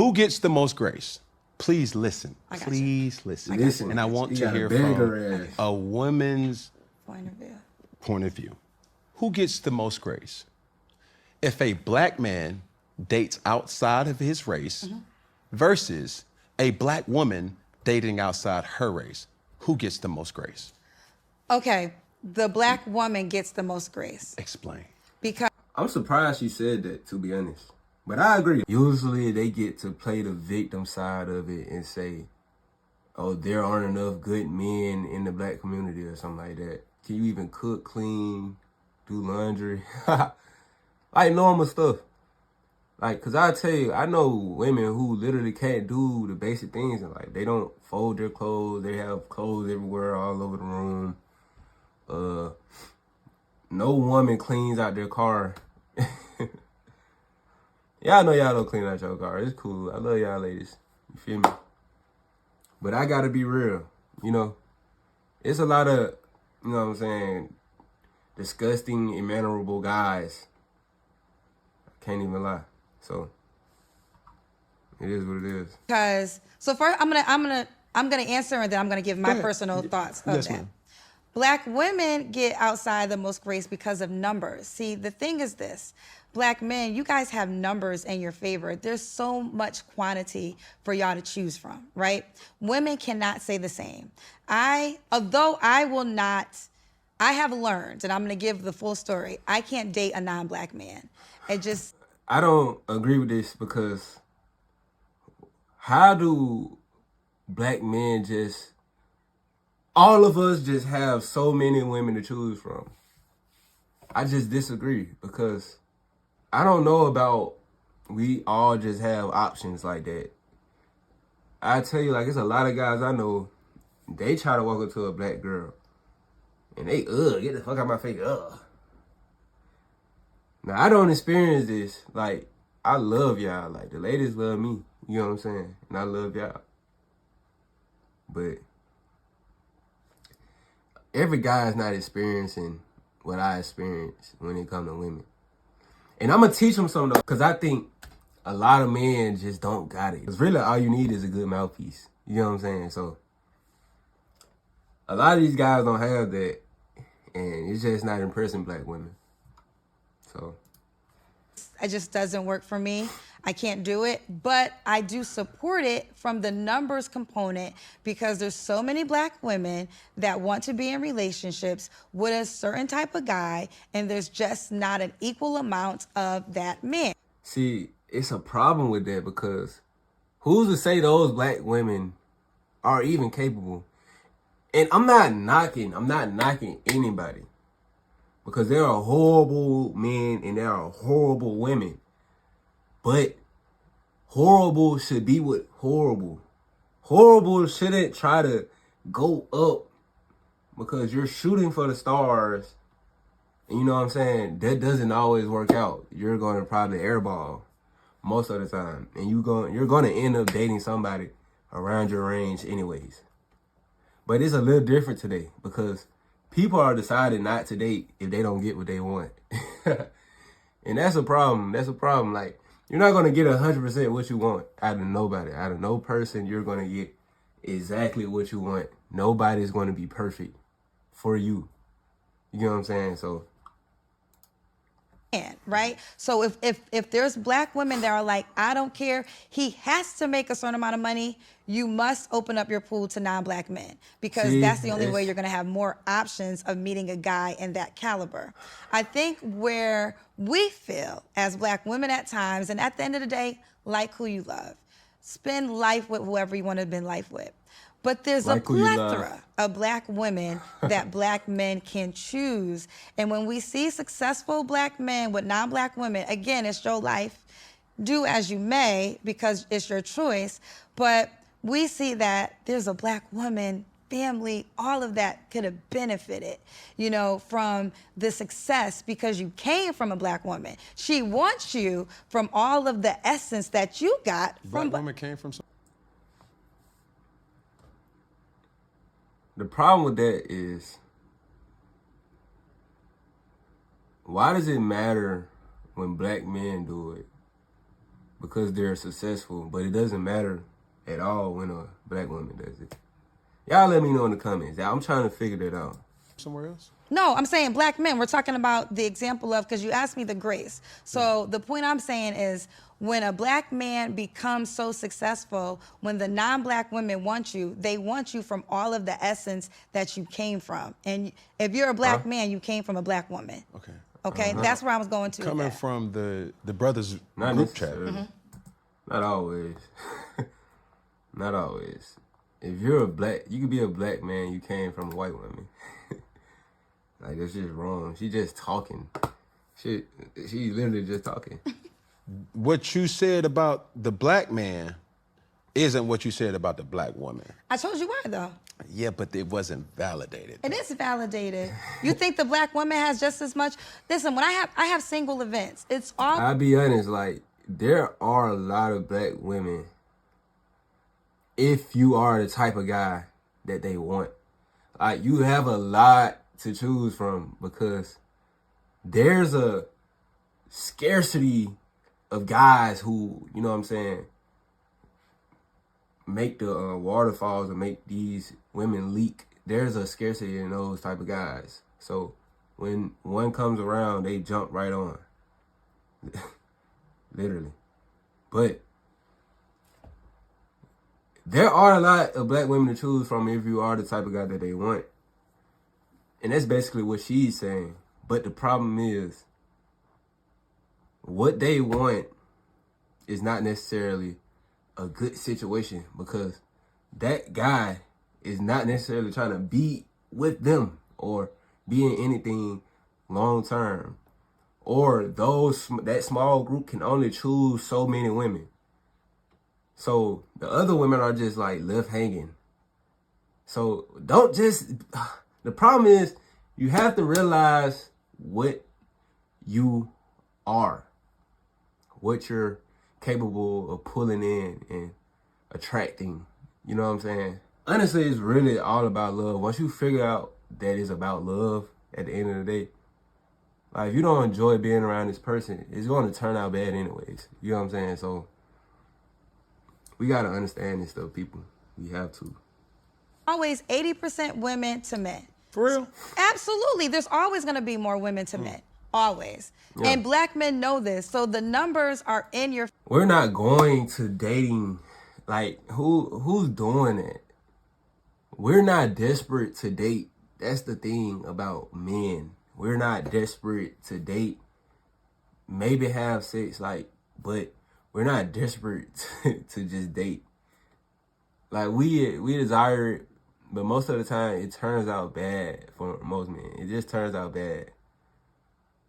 Who gets the most grace? Please listen. Please listen. And I want to hear from a woman's point of view. Who gets the most grace? If a black man dates outside of his race versus a black woman dating outside her race, who gets the most grace? Okay, the black woman gets the most grace. Explain. Because I'm surprised she said that, to be honest. But I agree. Usually they get to play the victim side of it and say, oh, there aren't enough good men in the black community or something like that. Can you even cook, clean, do laundry? Like normal stuff. Like, cause I tell you, I know women who literally can't do the basic things in life. They don't fold their clothes. They have clothes everywhere, all over the room. No woman cleans out their car. Y'all know y'all don't clean out your car. It's cool. I love y'all ladies. You feel me? But I gotta be real. You know, it's a lot of, you know what I'm saying, disgusting, immannerable guys. I can't even lie. So it is what it is. Because so first I'm gonna answer and then I'm gonna give my personal thoughts of that. Black women get outside the most grace because of numbers. See, the thing is this. Black men, you guys have numbers in your favor. There's so much quantity for y'all to choose from, right? Women cannot say the same. Although I will not, I have learned, and I'm gonna give the full story, I can't date a non-black man. I don't agree with this because how do black men all of us just have so many women to choose from? I just disagree because I don't know about we all just have options like that. I tell you, like, it's a lot of guys I know, they try to walk up to a black girl and they, get the fuck out my face, Now, I don't experience this. Like, I love y'all. Like, the ladies love me. You know what I'm saying? And I love y'all. But every guy is not experiencing what I experience when it comes to women. And I'm going to teach them something, though, because I think a lot of men just don't got it. Because really, all you need is a good mouthpiece. You know what I'm saying? So, a lot of these guys don't have that, and it's just not impressing black women. So it just doesn't work for me. I can't do it, but I do support it from the numbers component because there's so many black women that want to be in relationships with a certain type of guy, and there's just not an equal amount of that man. See, it's a problem with that because who's to say those black women are even capable? And I'm not knocking anybody because there are horrible men and there are horrible women. But horrible should be with horrible. Horrible shouldn't try to go up because you're shooting for the stars. And you know what I'm saying? That doesn't always work out. You're going to probably airball most of the time. And you're going to end up dating somebody around your range anyways. But it's a little different today because people are deciding not to date if they don't get what they want. And that's a problem. That's a problem. Like, you're not going to get 100% what you want out of nobody. Out of no person, you're going to get exactly what you want. Nobody's going to be perfect for you. You know what I'm saying? So, right? So if there's black women that are like, I don't care, he has to make a certain amount of money, you must open up your pool to non-black men because that's the only way you're going to have more options of meeting a guy in that caliber. I think where we feel as black women at times, and at the end of the day, like who you love. Spend life with whoever you want to spend life with. But there's a plethora of black women that black men can choose. And when we see successful black men with non-black women, again, it's your life. Do as you may because it's your choice. But we see that there's a black woman, family, all of that could have benefited, you know, from the success because you came from a black woman. She wants you from all of the essence that you got from... Black woman came from... The problem with that is, why does it matter when black men do it because they're successful, but it doesn't matter at all when a black woman does it. Y'all let me know in the comments. I'm trying to figure that out. Somewhere else? No, I'm saying black men. We're talking about the example of, because you asked me the grace. So the point I'm saying is when a black man becomes so successful, when the non-black women want you, they want you from all of the essence that you came from. And if you're a black man, you came from a black woman. Okay. Okay, that's where I was going to. Coming from the brothers group chat. Not always. Not always. If you're a black, you could be a black man, you came from a white woman. Like, that's just wrong. She just talking. She literally just talking. What you said about the black man isn't what you said about the black woman. I told you why, though. Yeah, but it wasn't validated. It is validated. You think the black woman has just as much? Listen, when I have single events, it's all. I'll be honest, like, there are a lot of black women, if you are the type of guy that they want. Like, you have a lot to choose from because there's a scarcity of guys who, you know what I'm saying, make the waterfalls and make these women leak. There's a scarcity in those type of guys. So when one comes around, they jump right on. Literally. But there are a lot of black women to choose from if you are the type of guy that they want. And that's basically what she's saying. But the problem is, what they want is not necessarily a good situation because that guy is not necessarily trying to be with them or be in anything long term. Or that small group can only choose so many women. So the other women are just like left hanging. So don't just... The problem is you have to realize what you are, what you're capable of pulling in and attracting. You know what I'm saying? Honestly, it's really all about love. Once you figure out that it's about love at the end of the day, like if you don't enjoy being around this person, it's going to turn out bad anyways. You know what I'm saying? So we got to understand this stuff, people. We have to. Always 80% women to men. For real? Absolutely. There's always going to be more women to men. Always. Yeah. And black men know this. So the numbers are in your... We're not going to dating. Like, who's doing it? We're not desperate to date. That's the thing about men. We're not desperate to date. Maybe have sex, like, but we're not desperate to just date. Like, we desire it, but most of the time it turns out bad for most men. It just turns out bad.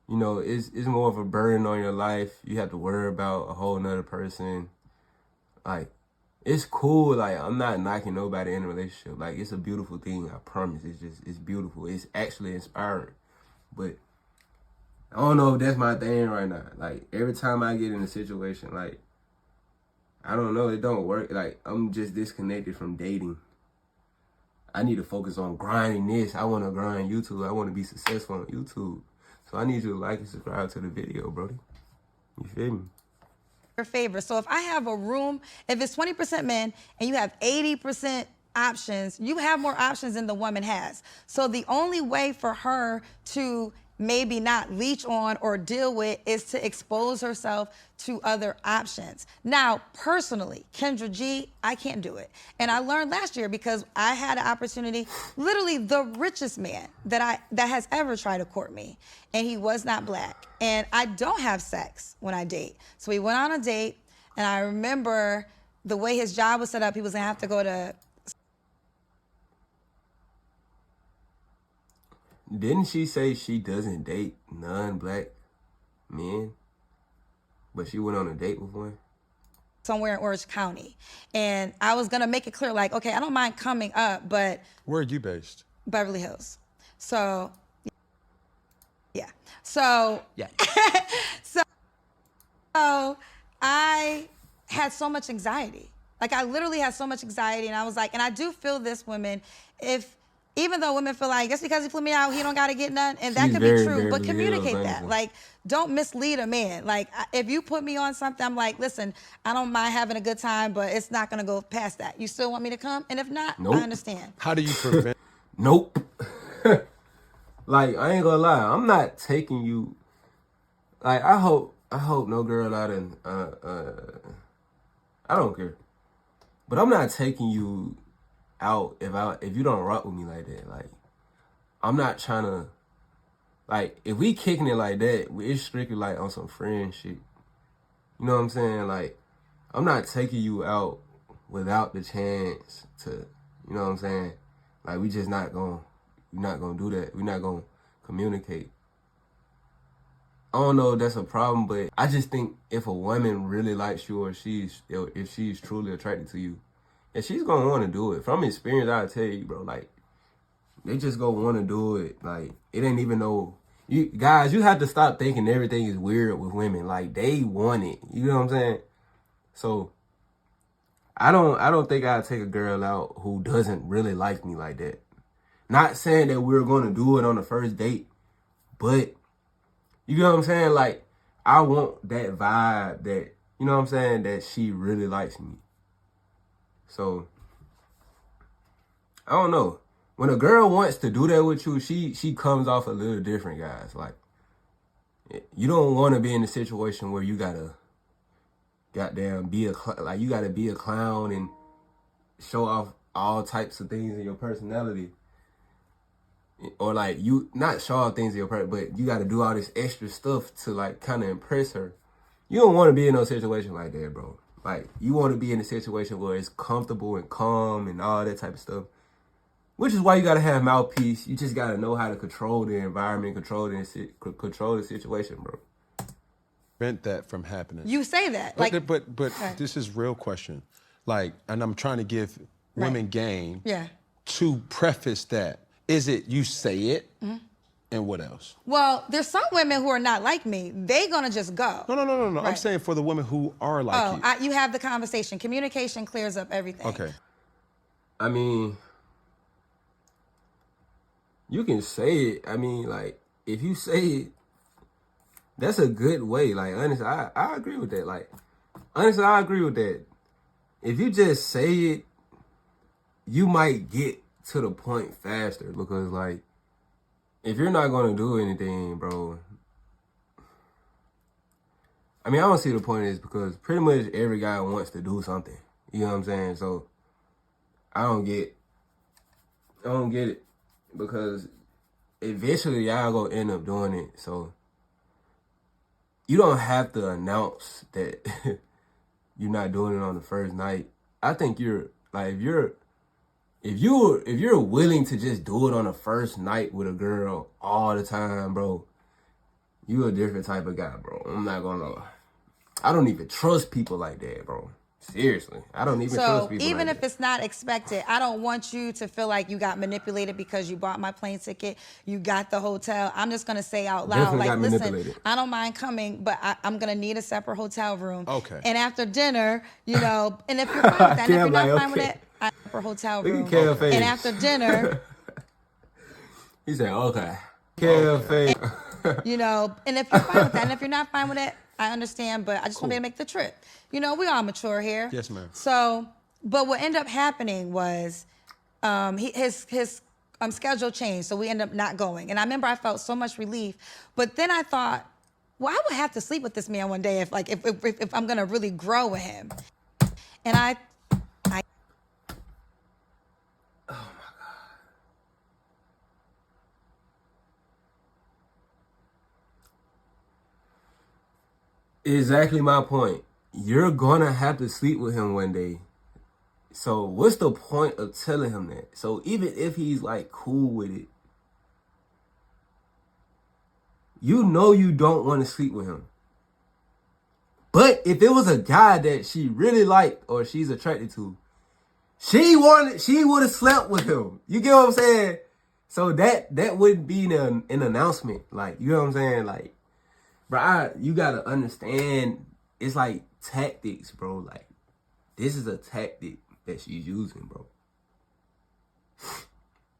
You know, it's more of a burden on your life. You have to worry about a whole nother person. Like, it's cool. Like, I'm not knocking nobody in a relationship. Like, it's a beautiful thing. I promise. It's beautiful. It's actually inspiring. But I don't know if that's my thing right now. Like, every time I get in a situation, like, I don't know, it don't work. Like, I'm just disconnected from dating. I need to focus on grinding this. I want to grind YouTube. I want to be successful on YouTube. So I need you to like and subscribe to the video, brody. You feel me? Your favor. So if I have a room, if it's 20% men and you have 80% options, you have more options than the woman has. So the only way for her to maybe not leech on or deal with is to expose herself to other options. Now, personally, Kendra G, I can't do it. And I learned last year because I had an opportunity, literally the richest man that has ever tried to court me, and he was not black. And I don't have sex when I date. So we went on a date, and I remember the way his job was set up, he was gonna have to go to... Didn't she say she doesn't date non-black men? But she went on a date with one? Somewhere in Orange County. And I was gonna make it clear, like, okay, I don't mind coming up, but... Where are you based? Beverly Hills. So, yeah. So, yeah. so I had so much anxiety. Like, I literally had so much anxiety, and I was like, and I do feel this, women, if even though women feel like just because he flew me out, he don't got to get none, and that She's could very, be true, very but communicate that. Ill, Like, don't mislead a man. Like, if you put me on something, I'm like, listen, I don't mind having a good time, but it's not gonna go past that. You still want me to come? And if not, nope. I understand. How do you prevent? Nope. Like, I ain't gonna lie, I'm not taking you. Like, I hope no girl out in I don't care, but I'm not taking you out if you don't rock with me like that. Like, I'm not trying to, like, if we kicking it like that, it's strictly like on some friend shit. You know what I'm saying? Like, I'm not taking you out without the chance to, you know what I'm saying? Like, we're not gonna do that. We're not gonna communicate. I don't know if that's a problem, but I just think if a woman really likes you, or if she's truly attracted to you, and she's gonna want to do it. From experience, I tell you, bro, like, they just gonna want to do it. Like, it ain't even no. You guys, you have to stop thinking everything is weird with women. Like, they want it. You know what I'm saying? So I don't think I'd take a girl out who doesn't really like me like that. Not saying that we're gonna do it on the first date, but you know what I'm saying? Like, I want that vibe that, you know what I'm saying, that she really likes me. So I don't know. When a girl wants to do that with you, she comes off a little different, guys. Like, you don't want to be in a situation where you gotta goddamn be you gotta be a clown and show off all types of things in your personality, or like, you not show off things in your person, but you gotta do all this extra stuff to like kind of impress her. You don't want to be in no situation like that, bro. Like, you want to be in a situation where it's comfortable and calm and all that type of stuff. Which is why you gotta have mouthpiece. You just gotta know how to control the environment, control the situation, bro. Prevent that from happening. You say that, but, like, but this is real question. Like, and I'm trying to give women game. Yeah. To preface that, is it you say it, and what else? Well, there's some women who are not like me. They gonna just go. No. Right. I'm saying for the women who are like you. You have the conversation. Communication clears up everything. Okay. I mean, you can say it. I mean, like, if you say it, that's a good way. Like, honestly, I agree with that. Like, honestly, I agree with that. If you just say it, you might get to the point faster, because, like, if you're not going to do anything, bro, I mean, I don't see the point of this, because pretty much every guy wants to do something. You know what I'm saying? So I don't get it, because eventually y'all gonna end up doing it. So you don't have to announce that you're not doing it on the first night. I think you're like, if you're willing to just do it on the first night with a girl all the time, bro, you a different type of guy, bro. I'm not gonna lie. I don't even trust people like that, bro. Seriously, I don't even trust people. So even like if that. it's not expected, I don't want you to feel like you got manipulated because you bought my plane ticket, you got the hotel. I'm just gonna say out loud, Definitely like, got listen, manipulated. I don't mind coming, but I'm gonna need a separate hotel room. Okay. And after dinner, you know, and if you're fine with that, and if you're not fine with it, I have a separate hotel room. Look at Kale And after dinner, he said, okay. Cafe. you know, and if you're fine with that, and if you're not fine with it, I understand, but I just want to make the trip. You know, we all mature here. Yes, ma'am. So, but what ended up happening was his schedule changed, so we ended up not going. And I remember I felt so much relief, but then I thought, well, I would have to sleep with this man one day if I'm gonna really grow with him. And I Exactly my point. You're gonna have to sleep with him one day. So what's the point of telling him that? So even if he's like cool with it, you know you don't want to sleep with him. But if it was a guy that she really liked or she's attracted to, she would have slept with him. You get what I'm saying? So that wouldn't be an announcement. Like, you know what I'm saying? Like, bro, you gotta understand, it's like tactics, bro. Like, this is a tactic that she's using, bro.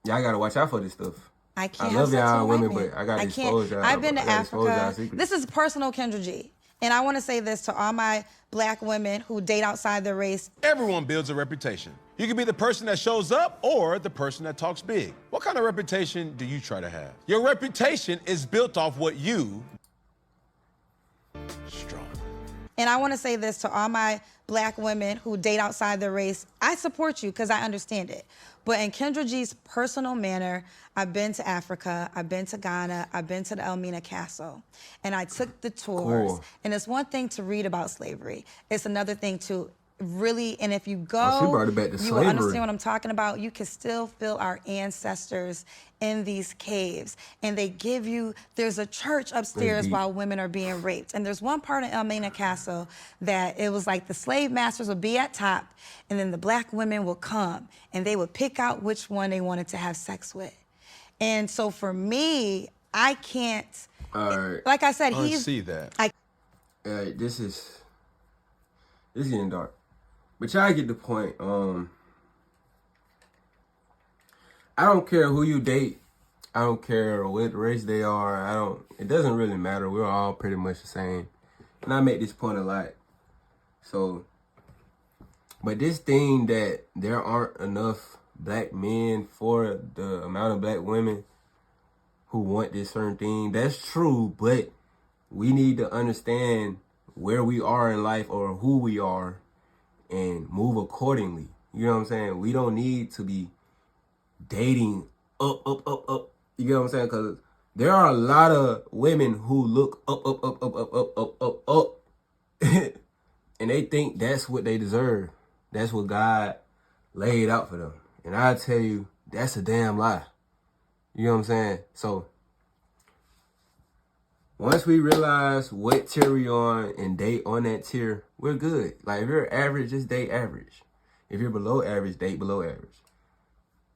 Y'all gotta watch out for this stuff. I can't. I love y'all women, but I gotta expose y'all. I've been to Africa. This is personal Kendra G. And I want to say this to all my black women who date outside their race. Everyone builds a reputation. You can be the person that shows up or the person that talks big. What kind of reputation do you try to have? Your reputation is built off what you strong. And I want to say this to all my black women who date outside their race. I support you because I understand it. But in Kendra G's personal manner, I've been to Africa, I've been to Ghana, I've been to the Elmina Castle, and I took the tours. Cool. And it's one thing to read about slavery. It's another thing to really, and if you go, she brought it back to you slavery. will understand what I'm talking about. You can still feel our ancestors in these caves. And they give you, there's a church upstairs while women are being raped. And there's one part in Elmina Castle that it was like the slave masters would be at top, and then the black women would come, and they would pick out which one they wanted to have sex with. And so for me, I can't, like I said, I see that. This is getting dark. But y'all get the point. I don't care who you date. I don't care what race they are. It doesn't really matter. We're all pretty much the same. And I make this point a lot. So, but this thing that there aren't enough black men for the amount of black women who want this certain thing, that's true, but we need to understand where we are in life or who we are and move accordingly. You know what I'm saying? We don't need to be dating up. You know what I'm saying? Because there are a lot of women who look up. And they think that's what they deserve. That's what God laid out for them. And I tell you, that's a damn lie. You know what I'm saying? So once we realize what tier we on and date on that tier, we're good. Like if you're average, just date average. If you're below average, date below average.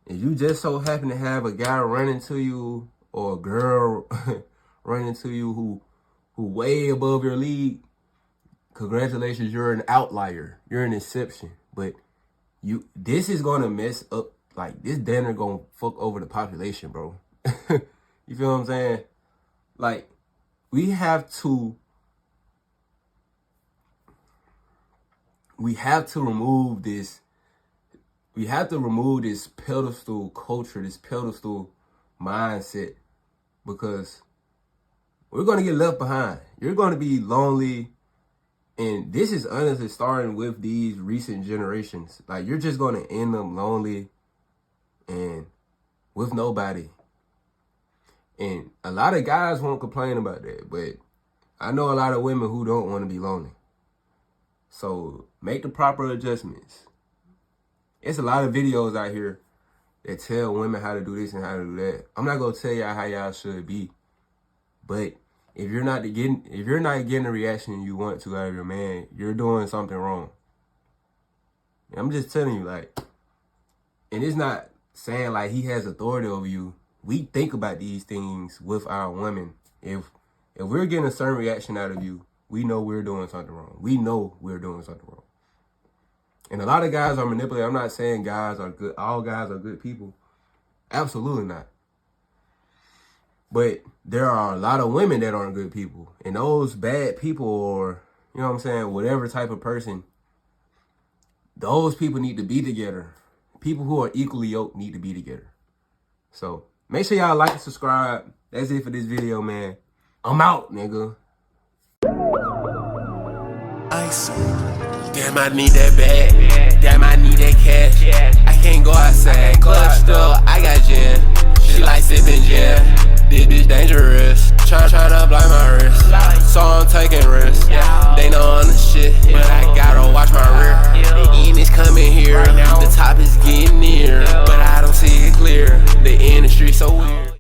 If you just so happen to have a guy run into you or a girl run into you who way above your league, congratulations, you're an outlier. You're an exception. But this is gonna mess up, like this dinner gonna fuck over the population, bro. You feel what I'm saying? Like, we have to remove this. We have to remove this pedestal culture, this pedestal mindset, because we're going to get left behind. You're going to be lonely. And this is honestly starting with these recent generations. Like, you're just going to end up lonely and with nobody. And a lot of guys won't complain about that, but I know a lot of women who don't want to be lonely. So make the proper adjustments. It's a lot of videos out here that tell women how to do this and how to do that. I'm not gonna tell y'all how y'all should be, but if you're not getting the reaction you want to out of your man, you're doing something wrong. And I'm just telling you, like, and it's not saying like he has authority over you. We think about these things with our women. If we're getting a certain reaction out of you, we know we're doing something wrong. We know we're doing something wrong. And a lot of guys are manipulated. I'm not saying guys are good. All guys are good people. Absolutely not. But there are a lot of women that aren't good people. And those bad people, or, you know what I'm saying, whatever type of person, those people need to be together. People who are equally yoked need to be together. So make sure y'all like and subscribe. That's it for this video, man. I'm out, nigga. Ice. Damn, I need that bag. Damn, I need that cash. I can't go outside. Club still, I got gin. She like sipping gin. This bitch dangerous. Tryna block my wrist. So I'm taking risks. They know on the shit, but I gotta watch my rear.